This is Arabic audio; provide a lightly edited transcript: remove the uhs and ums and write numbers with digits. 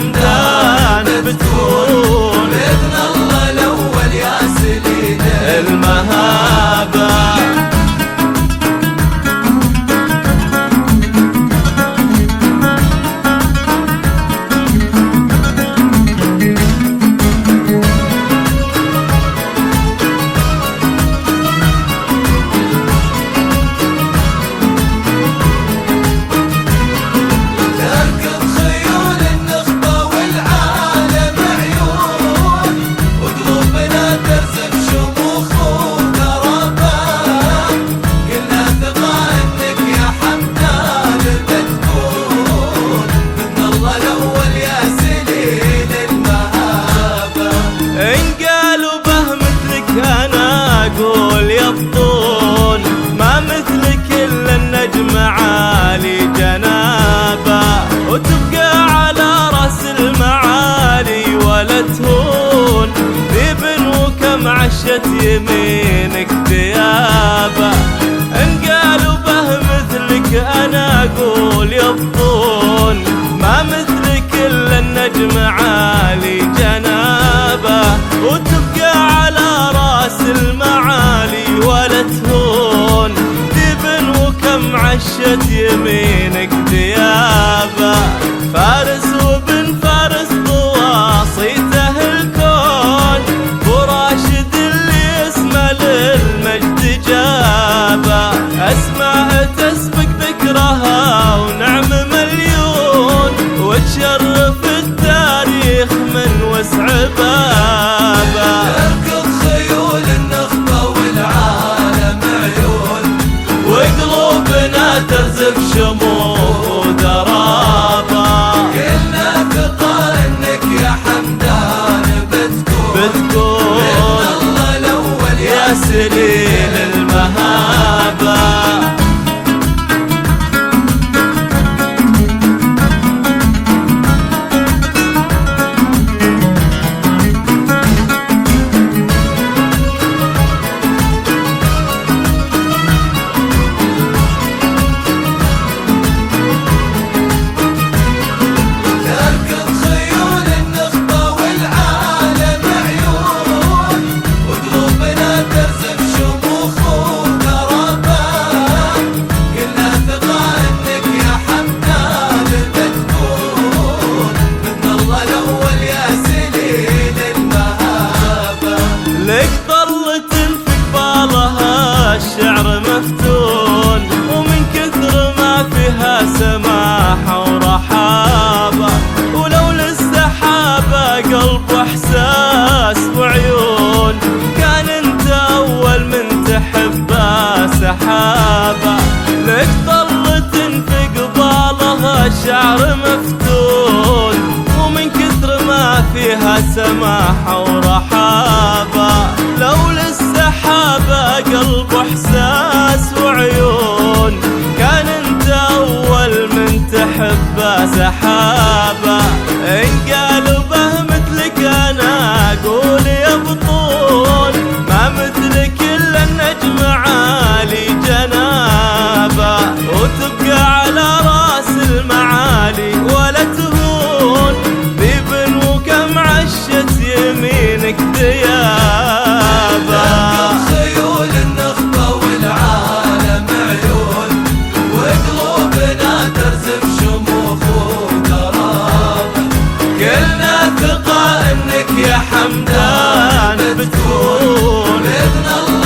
حمدان بتكون بإذن الله الأول يا سنين المهابة. أقول يبطون ما مثلك إلا النجم عالي جنابه، وتبقى على رأس المعالي ولا تهون ذيب وكم عشت يمينك ثيابه. إن قالوا به مثلك أنا أقول يبطون ما مثلك إلا النجم عالي جنابه، وتبقى على رأس المعالي ولا تهون ذيب وكم عشت يمينك ثيابه. فارس وابن فارس طواصيته الكون، وراشد اللي اسمه للمجد جابه، أسماء تسبق ذكرها ونعم مليون، وتشرف التاريخ من وسع بابه. تركض خيول النخبة والعالم عيون، وقلوبنا ترزف شموخ ودرابة. كلنا ثقة انك يا حمدان بتكون بإذن الله الأول يا سنين المهابة. الشعر مفتون ومن كثر ما فيها سماحة ورحابة، ولو للسحابة قلب واحساس وعيون، كان انت اول من تحبها سحابة. لك ظل تنفق بالها الشعر مفتون ومن كثر ما فيها سماحة ورحابة، لو للسحابة قلب واحساس وعيون، كان انت اول من تحبه سحابه. ان قالوا به مثلك انا اقول يبطون ما مثلك الا النجم عالي جنابه، وتبقى على راس المعالي ولا تهون ذيب وكم عشت يمينك ثيابه. خيول النخبة والعالم عيون، وقلوبنا ترزف شموخ ودرابة. كلنا ثقة انك يا حمدان بتكون بإذن الله